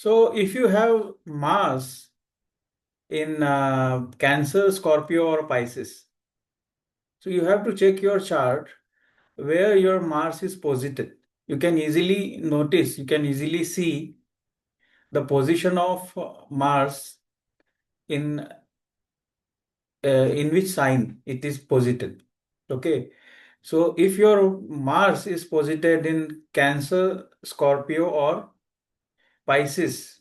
So if you have Mars in Cancer, Scorpio, or Pisces, so you have to check your chart where your Mars is posited. You can easily notice, you can easily see the position of Mars in in which sign it is posited. Okay. So if your Mars is posited in Cancer, Scorpio, or Pisces,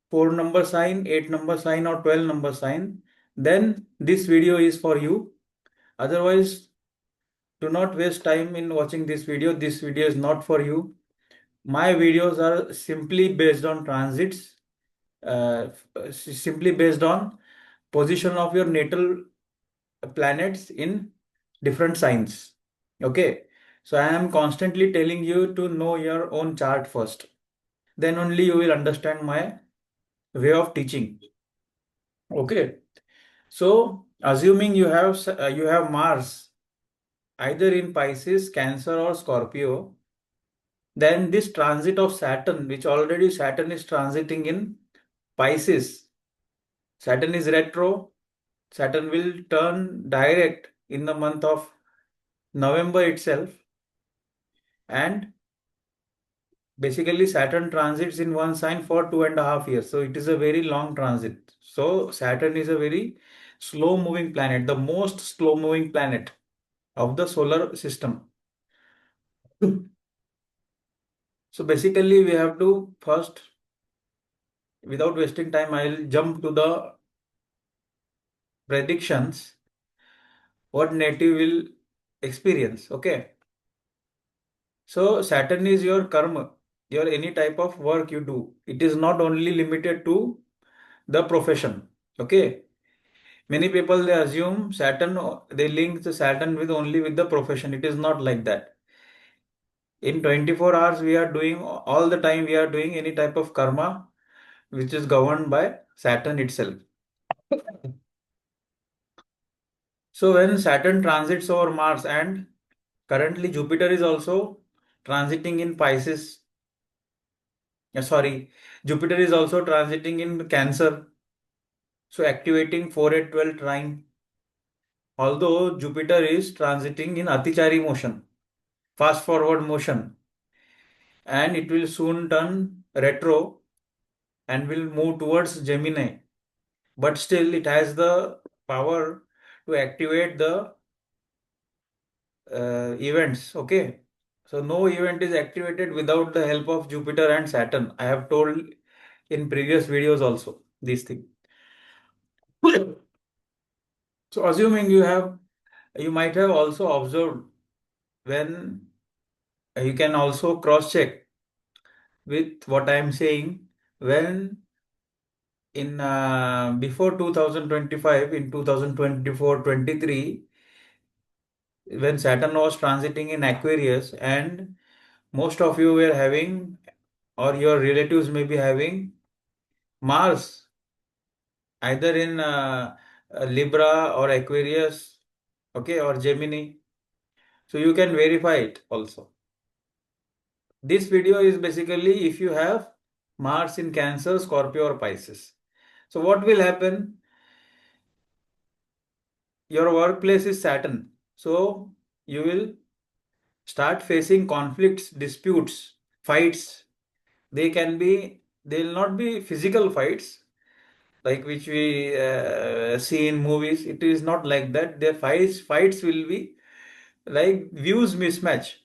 4 number sign, 8 number sign, or 12 number sign, then this video is for you. Otherwise, do not waste time in watching this video. This video is not for you. My videos are simply based on transits, simply based on position of your natal planets in different signs. Okay. So I am constantly telling you to know your own chart first. Then only you will understand my way of teaching. Okay. So assuming you have Mars either in Pisces, Cancer, or Scorpio, then this transit of Saturn, which already Saturn is transiting in Pisces, Saturn is retro. Saturn will turn direct in the month of November itself, and basically Saturn transits in one sign for 2.5 years. So it is a very long transit. So Saturn is a very slow moving planet, the most slow moving planet of the solar system. So basically we have to first, without wasting time, I'll jump to the predictions what native will experience. Okay. So Saturn is your karma, your any type of work you do. It is not only limited to the profession. Okay. Many people they assume Saturn, they link the Saturn with only with the profession. It is not like that. In 24 hours, we are doing all the time, we are doing any type of karma which is governed by Saturn itself. So when Saturn transits over Mars, and currently Jupiter is also transiting in Pisces, sorry, Jupiter is also transiting in Cancer, so activating 4 8 12 trine. Although Jupiter is transiting in Atichari motion, fast forward motion, and it will soon turn retro and will move towards Gemini. But still, it has the power to activate the events. Okay. So, no event is activated without the help of Jupiter and Saturn. I have told in previous videos also this thing. So, assuming you might have also observed when you can also cross check with what I am saying when in before 2025 in 2024-23 when Saturn was transiting in Aquarius and most of you were having or your relatives may be having Mars either in Libra or Aquarius, okay, or Gemini. So you can verify it also. This video is basically if you have Mars in Cancer, Scorpio, or Pisces. So what will happen? Your workplace is Saturn. So you will start facing conflicts, disputes, fights. They will not be physical fights like which we see in movies. It is not like that. Their fights will be like views mismatch.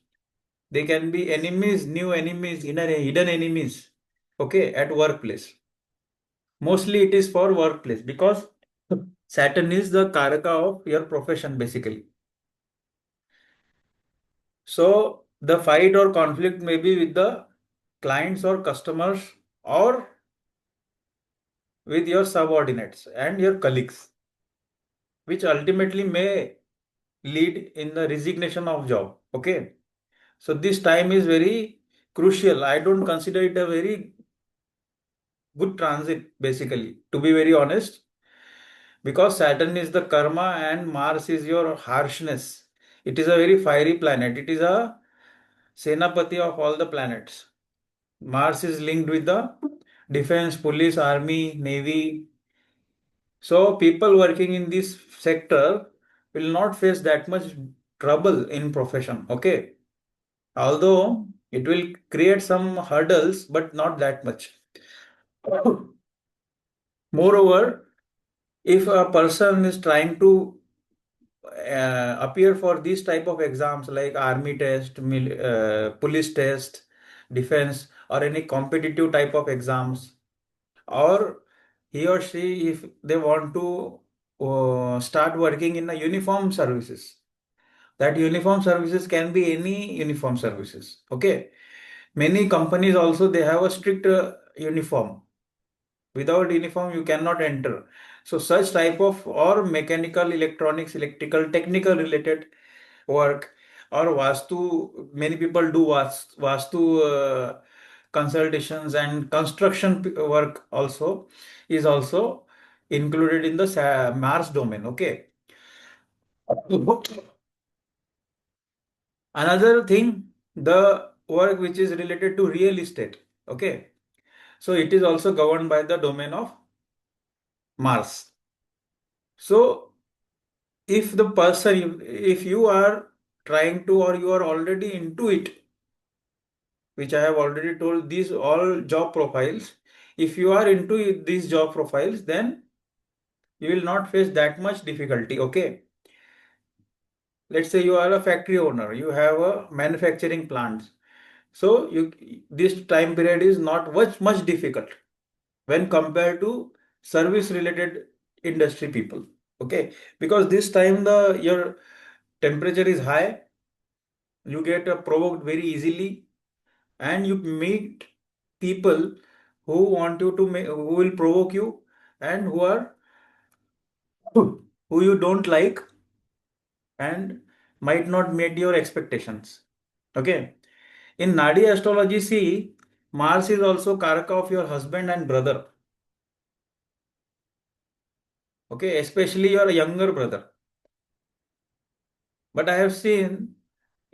They can be enemies, new enemies, inner hidden enemies. Okay, at workplace. Mostly it is for workplace because Saturn is the karaka of your profession basically. So the fight or conflict may be with the clients or customers or with your subordinates and your colleagues, which ultimately may lead in the resignation of job. Okay. So this time is very crucial. I don't consider it a very good transit basically, to be very honest, because Saturn is the karma and Mars is your harshness. It is a very fiery planet. It is a Senapati of all the planets. Mars is linked with the defense, police, army, navy. So people working in this sector will not face that much trouble in profession. Okay. Although it will create some hurdles, but not that much. Moreover, if a person is trying to appear for these type of exams like army test, police test, defense, or any competitive type of exams, or he or she, if they want to start working in a uniform services, that uniform services can be any uniform services. Okay, many companies also they have a strict uniform. Without uniform you cannot enter. So such type of, or mechanical, electronics, electrical, technical related work, or vastu, many people do vastu consultations, and construction work also is also included in the Mars domain. Okay. Another thing, the work which is related to real estate. Okay. So it is also governed by the domain of Mars. So if the person, if you are trying to, or you are already into it, which I have already told, these all job profiles, if you are into these job profiles, then you will not face that much difficulty. Okay. Let's say you are a factory owner, you have a manufacturing plant. So this time period is not much difficult when compared to service related industry people. Okay. Because this time your temperature is high, you get provoked very easily, and you meet people who want you to make, who will provoke you, and who you don't like, and might not meet your expectations. Okay. In Nadi astrology, see, Mars is also Karaka of your husband and brother. Okay, especially your younger brother. But I have seen,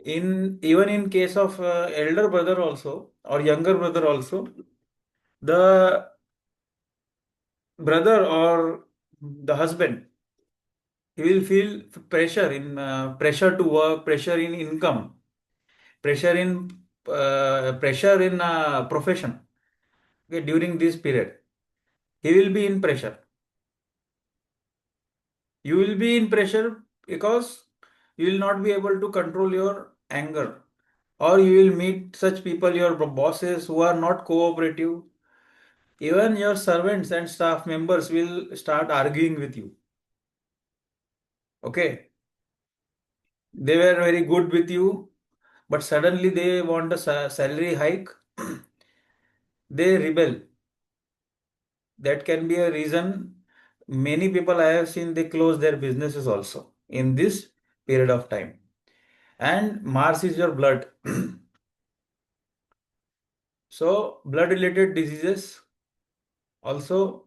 in even in case of elder brother also, or younger brother also, the brother or the husband, he will feel pressure to work, pressure in income, pressure in profession. Okay, during this period he will be in pressure. You will be in pressure because you will not be able to control your anger, or you will meet such people, your bosses, who are not cooperative. Even your servants and staff members will start arguing with you. Okay, they were very good with you, but suddenly they want a salary hike. They rebel. That can be a reason. Many people I have seen, they close their businesses also in this period of time. And Mars is your blood. So blood related diseases also,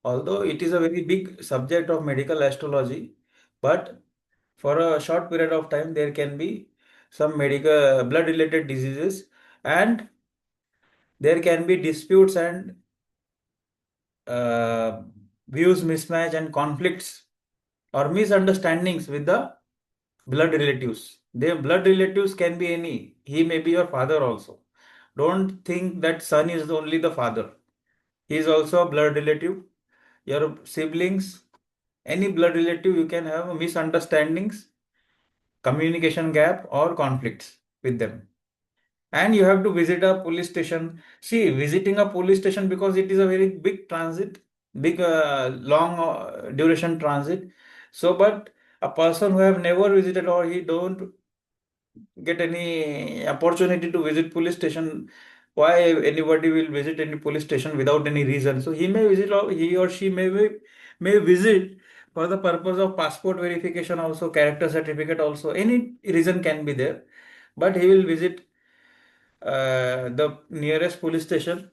although it is a very big subject of medical astrology, but for a short period of time there can be some medical blood related diseases, and there can be disputes and uh, views mismatch and conflicts or misunderstandings with the blood relatives. Their blood relatives can be any. He may be your father also. Don't think that son is only the father. He is also a blood relative. Your siblings, any blood relative, you can have misunderstandings, communication gap, or conflicts with them. And you have to visit a police station. See, visiting a police station, because it is a very big transit, big long duration transit. So but a person who have never visited, or he don't get any opportunity to visit police station, why anybody will visit any police station without any reason? So he may visit, or he or she may visit for the purpose of passport verification also, character certificate also, any reason can be there, but he will visit the nearest police station.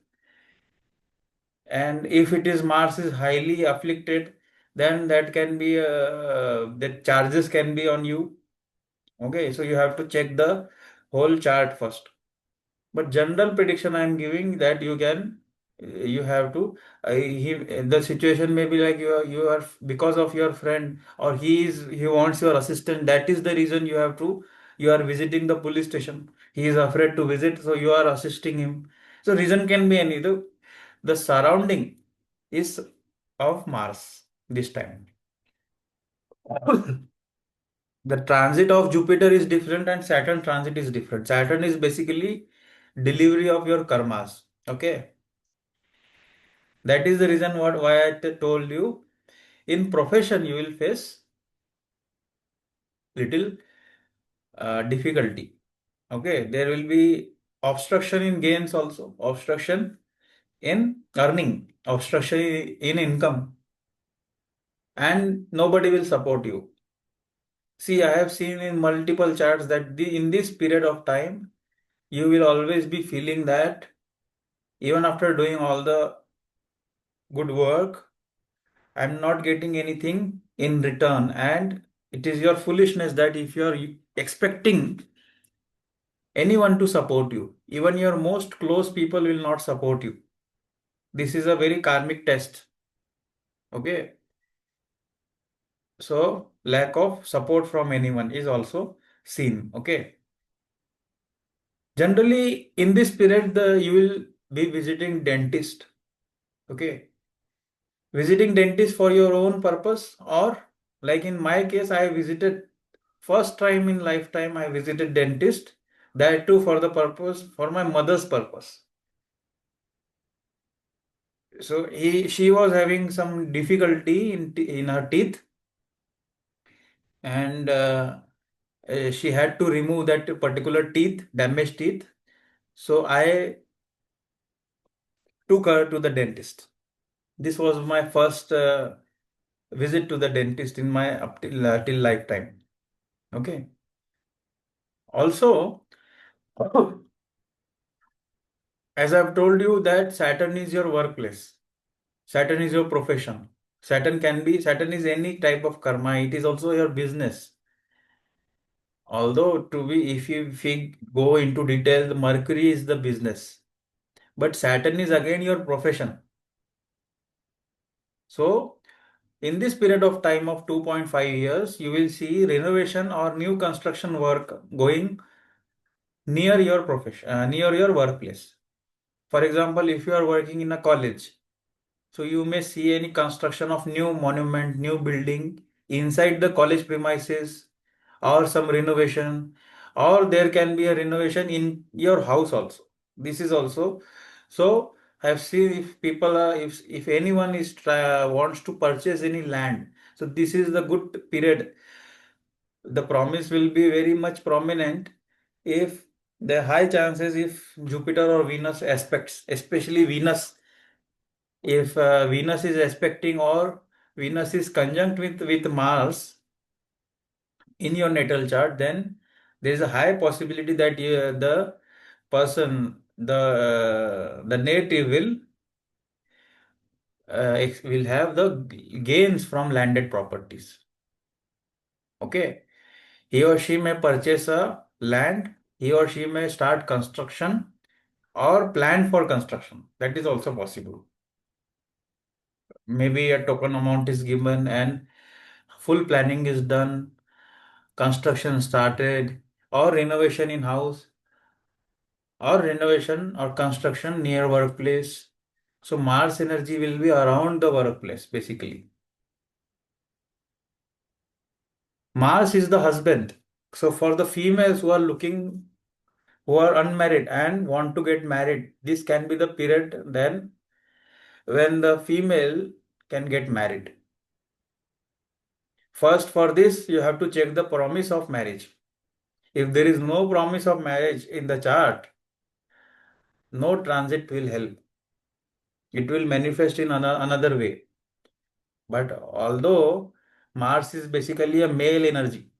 And if it is Mars is highly afflicted, then that can be the charges can be on you. Okay, so you have to check the whole chart first. But general prediction I am giving that you have to, the situation may be like you are because of your friend, or he wants your assistant. That is the reason you are visiting the police station. He is afraid to visit, so you are assisting him. So reason can be any. The surrounding is of Mars this time. The transit of Jupiter is different and Saturn transit is different. Saturn is basically delivery of your karmas. Okay. That is the reason why told you in profession you will face little difficulty. Okay. There will be obstruction in gains also, obstruction in earning, obstruction in income, and nobody will support you. See, I have seen in multiple charts that in this period of time, you will always be feeling that even after doing all the good work, I'm not getting anything in return. And it is your foolishness that if you're expecting anyone to support you, even your most close people will not support you. This is a very karmic test. Okay. So lack of support from anyone is also seen. Okay. Generally, in this period, you will be visiting dentist. Okay. Visiting dentist for your own purpose, or like in my case, I visited first time in lifetime I visited dentist, that too for the purpose for my mother's purpose. So she was having some difficulty in her teeth, and she had to remove that particular teeth, damaged teeth. So I took her to the dentist. This was my first visit to the dentist in my up till lifetime. Okay. Also, as I've told you that Saturn is your workplace. Saturn is your profession. Saturn is any type of karma. It is also your business. Although if we go into detail, the Mercury is the business. But Saturn is again your profession. So in this period of time of 2.5 years, you will see renovation or new construction work going near your profession, near your workplace. For example, if you are working in a college, so you may see any construction of new monument, new building inside the college premises, or some renovation, or there can be a renovation in your house also. This is also. So I've seen if people are, if anyone wants to purchase any land, so this is the good period. The promise will be very much prominent if the high chances if Jupiter or Venus aspects, especially Venus, if Venus is aspecting or Venus is conjunct with Mars in your natal chart, then there is a high possibility that the person, the native will have the gains from landed properties. Okay, he or she may purchase a land, he or she may start construction or plan for construction. That is also possible. Maybe a token amount is given and full planning is done, construction started, or renovation in house, or renovation or construction near workplace. So Mars energy will be around the workplace basically. Mars is the husband. So for the females who are looking, who are unmarried and want to get married, this can be the period then when the female can get married. First, for this, you have to check the promise of marriage. If there is no promise of marriage in the chart, no transit will help. It will manifest in another way. But although Mars is basically a male energy,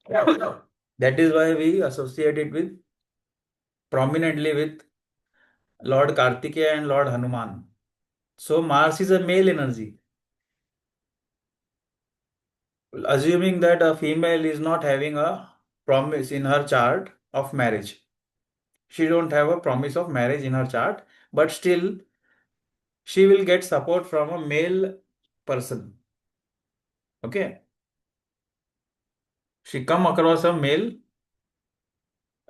that is why we associate it with prominently with Lord Kartikeya and Lord Hanuman. So Mars is a male energy. Assuming that a female is not having a promise in her chart of marriage. She don't have a promise of marriage in her chart, but still she will get support from a male person. Okay. She come across a male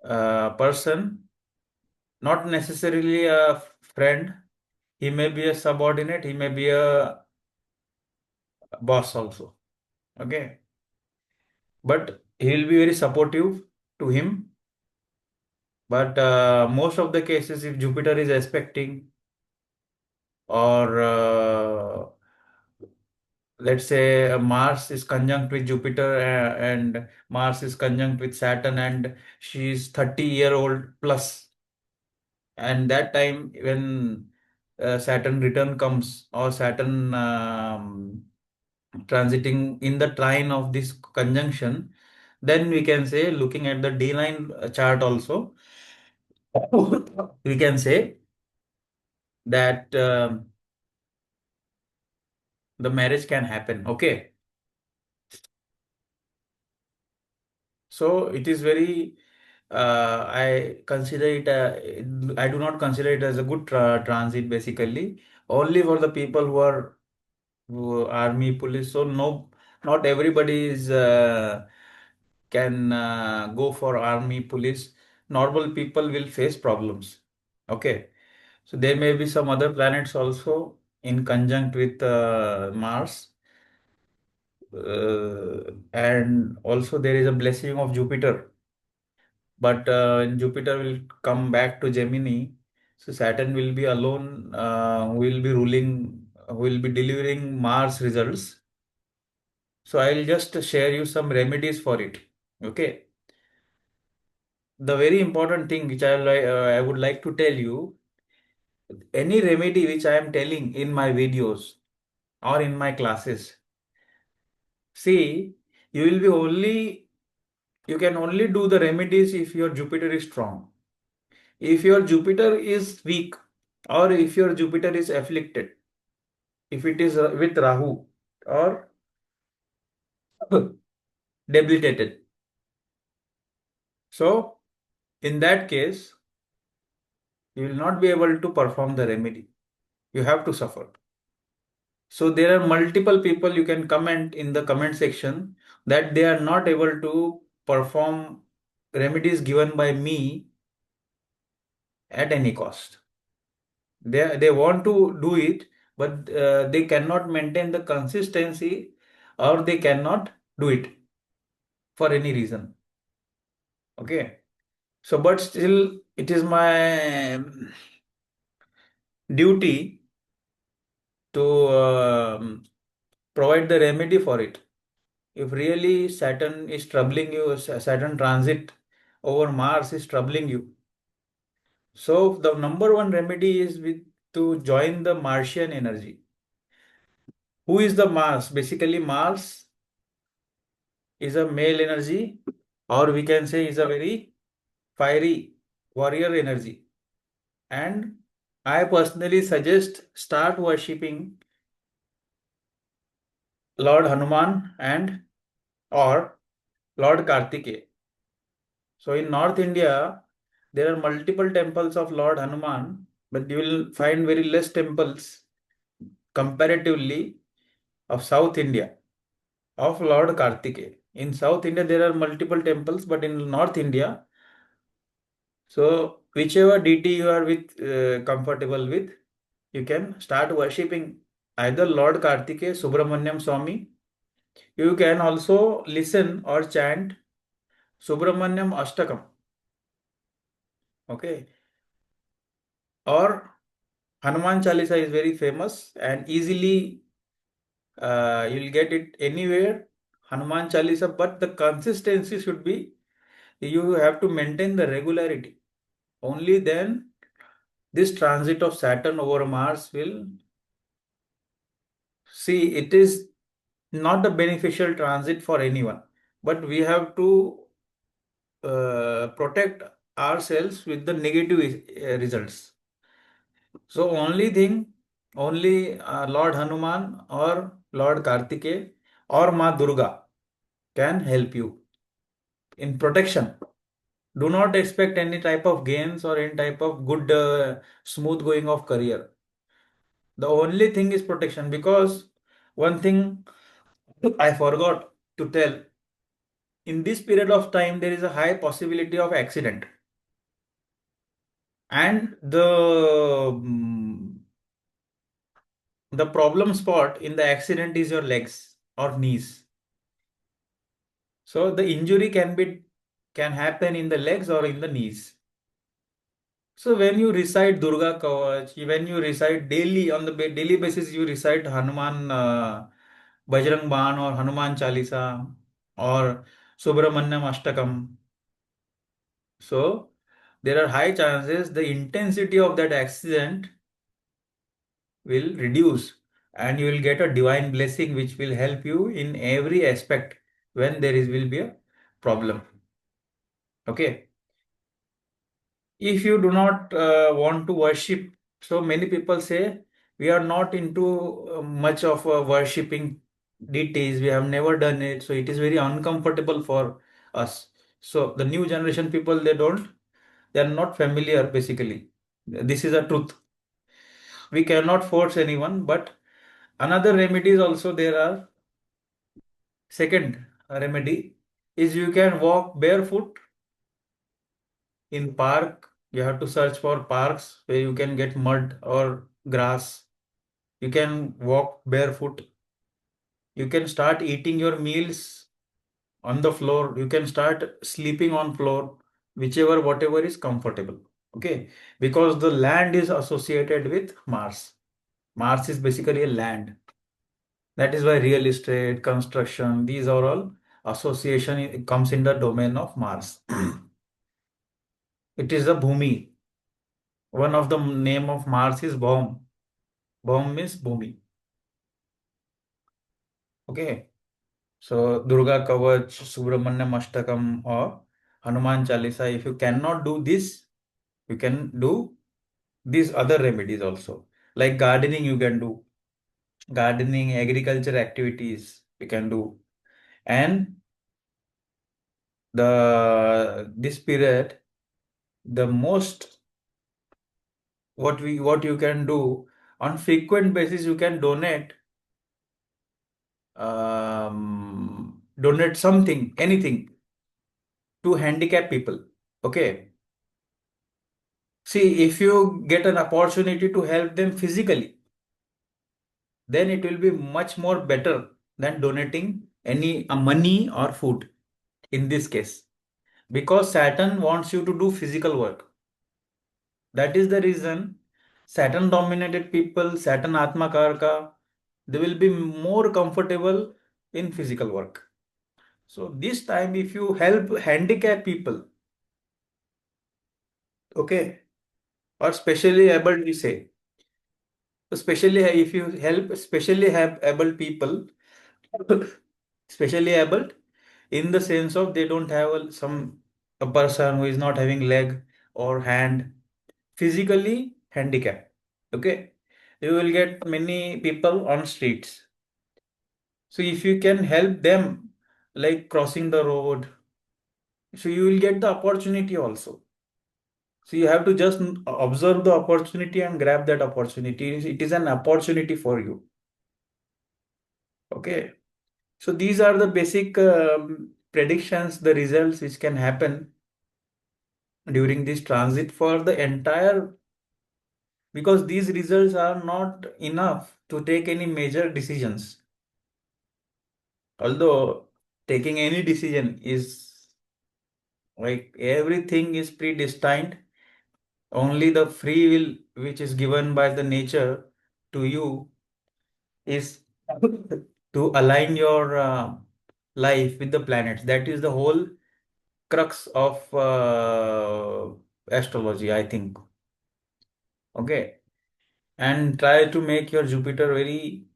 person, not necessarily a friend. He may be a subordinate, he may be a boss also. Okay. But he will be very supportive to him. But most of the cases, if Jupiter is aspecting, or let's say Mars is conjunct with Jupiter, and Mars is conjunct with Saturn, and she is 30-year-old plus, and that time when Saturn return comes, or Saturn transiting in the trine of this conjunction, then we can say, looking at the D9 chart also, we can say that the marriage can happen. Okay. So it is very, I do not consider it as a good transit basically, only for the people who are army, police. So no, not everybody can go for army, police. Normal people will face problems. Okay. So there may be some other planets also in conjunct with Mars. And also there is a blessing of Jupiter, but Jupiter will come back to Gemini, so Saturn will be alone, who will be ruling, who will be delivering Mars results. So I'll just share you some remedies for it. Okay. The very important thing which I would like to tell you, any remedy which I am telling in my videos or in my classes, see, you will be only, you can only do the remedies if your Jupiter is strong. If your Jupiter is weak, or if your Jupiter is afflicted, if it is with Rahu or debilitated, so in that case, you will not be able to perform the remedy. You have to suffer. So there are multiple people, you can comment in the comment section that they are not able to perform remedies given by me at any cost. They want to do it, but they cannot maintain the consistency, or they cannot do it for any reason. Okay. So, but still, it is my duty to provide the remedy for it. If really Saturn is troubling you, Saturn transit over Mars is troubling you. So, the number one remedy is with to join the Martian energy. Who is the Mars? Basically, Mars is a male energy, or we can say is a very fiery warrior energy. And I personally suggest start worshipping Lord Hanuman and or Lord Kartikeya. So in North India, there are multiple temples of Lord Hanuman, but you will find very less temples comparatively of South India of Lord Kartikeya. In South India, there are multiple temples, but in North India, so whichever deity you are with comfortable with, you can start worshipping either Lord Kartikeya, Subramanyam Swami. You can also listen or chant Subramanyam Ashtakam. Okay. Or Hanuman Chalisa is very famous and easily you'll get it anywhere. Hanuman Chalisa, but the consistency should be, you have to maintain the regularity. Only then this transit of Saturn over Mars will, see, it is not a beneficial transit for anyone, but we have to protect ourselves with the negative results. So only thing, only Lord Hanuman or Lord Kartikeya or Ma Durga can help you in protection. Do not expect any type of gains or any type of good, smooth going of career. The only thing is protection, because one thing I forgot to tell, in this period of time, there is a high possibility of accident. And the problem spot in the accident is your legs or knees. So the injury can happen in the legs or in the knees. So when you recite Durga Kavach, when you recite daily on the daily basis, you recite Hanuman Bajrang Ban or Hanuman Chalisa or Subramanyam Ashtakam. So there are high chances the intensity of that accident will reduce, and you will get a divine blessing which will help you in every aspect when there is will be a problem. Okay. If you do not want to worship, so many people say we are not into much of worshipping deities, we have never done it, so it is very uncomfortable for us. So the new generation people, they are not familiar basically. This is a truth. We cannot force anyone, but another remedies also there are. Second remedy is you can walk barefoot in park. You have to search for parks where you can get mud or grass. You can walk barefoot. You can start eating your meals on the floor. You can start sleeping on floor, whichever whatever is comfortable. Okay, because the land is associated with Mars. Mars is basically a land. That is why real estate, construction, these are all association, it comes in the domain of Mars. It is a Bhumi. One of the name of Mars is Bhaum. Bhaum means Bhumi. Okay. So Durga Kavach, Subramanyam Ashtakam or Hanuman Chalisa. If you cannot do this, you can do these other remedies also. Like gardening, you can do. Gardening, agriculture activities, you can do. And this period, the most what you can do on frequent basis, you can donate something, anything to handicap people. Okay. See, if you get an opportunity to help them physically, then it will be much more better than donating any money or food in this case. Because Saturn wants you to do physical work. That is the reason Saturn dominated people, Saturn Atma Karka, they will be more comfortable in physical work. So this time, if you help handicap people, okay, or specially able, we say, especially if you help specially have able people, specially able in the sense of they don't have a person who is not having leg or hand, physically handicapped. Okay, you will get many people on streets. So if you can help them, like crossing the road, so you will get the opportunity also. So you have to just observe the opportunity and grab that opportunity. It is an opportunity for you. Okay. So these are the basic predictions, the results which can happen during this transit for the entire, because these results are not enough to take any major decisions. Although taking any decision is like everything is predestined, only the free will which is given by the nature to you is to align your life with the planets. That is the whole crux of astrology, I think. Okay. And try to make your Jupiter very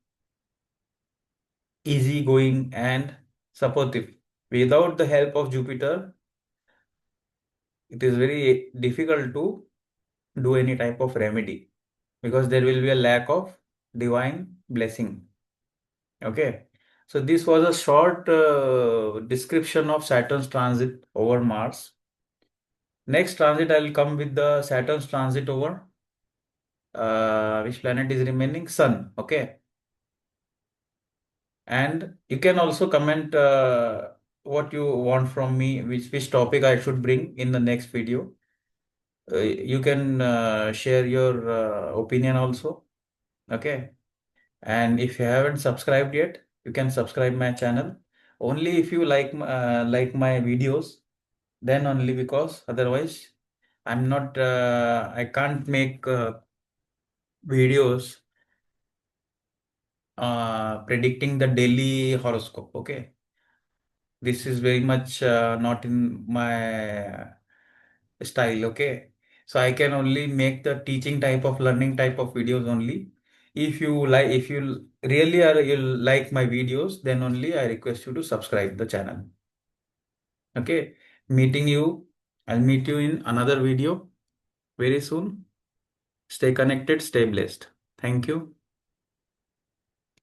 easygoing and supportive. Without the help of Jupiter, it is very difficult to do any type of remedy because there will be a lack of divine blessing. Okay. So this was a short description of Saturn's transit over Mars. Next transit, I will come with the Saturn's transit over. Which planet is remaining? Sun. Okay. And you can also comment what you want from me, which topic I should bring in the next video. You can share your opinion also. Okay. And if you haven't subscribed yet, you can subscribe my channel. Only if you like my videos, then only, because otherwise I'm not I can't make videos predicting the daily horoscope. Okay. This is very much not in my style. Okay. So I can only make the teaching type of, learning type of videos only. If you really are, you like my videos, then only I request you to subscribe the channel. Okay. Meeting you. I'll meet you in another video very soon. Stay connected, stay blessed. Thank you.